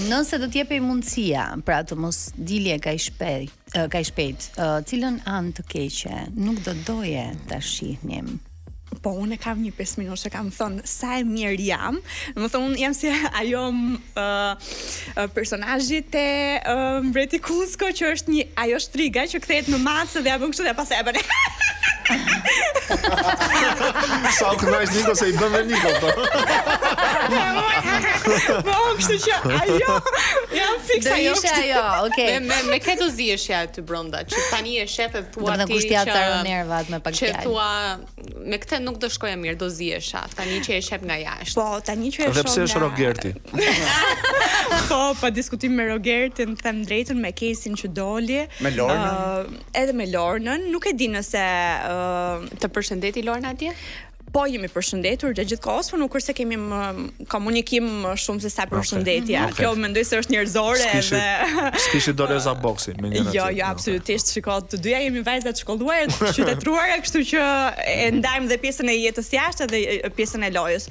Nëse do t'jepej mundësia, pra të mos dilje kaq shpejt, cilën anë të keqe nuk do doje ta shihnim? Po, unë kam një 5 minutë që kam thënë sa e mirë jam. Më thonë, unë jam si ajo personazhi te Mbreti Kuzko, që është ajo shtriga që kthehet në macë dhe ja bën kështu dhe pastaj ja bën. Sa u kënaqesh Niko se I bën me Niko po. Po, kështu që ajo jam fiksa Do ishte ajo, okay. Me këtë do ziheshja aty brenda, që tani e shef e thua ti. Do të kushtja nervat me pak fjalë. Që fjalë. thua me këtë nuk do shkoja mirë, do zihesha. Tani që e shef nga jashtë. Po, tani që e shoh. Dhe pse është Rogerti? Po diskutim me Rogertin, them drejtën, me Kesin që doli. Me Lornën. Edhe me Lornën, nuk e di nëse Të përshëndeti Lorna atje? Po, jemi përshëndetur gjatë gjithë kohës, por nuk është se kemi komunikim shumë se sa përshëndetje. Okay. Kjo mendoj se është njerëzore dhe S'kishi Doreza boksi me njëra. Jo, absolutisht, shiko, të dyja jemi vajza të shkolluara, të qytetruara, kështu që e ndajmë dhe pjesën e jetës jashtë dhe pjesën e lojës.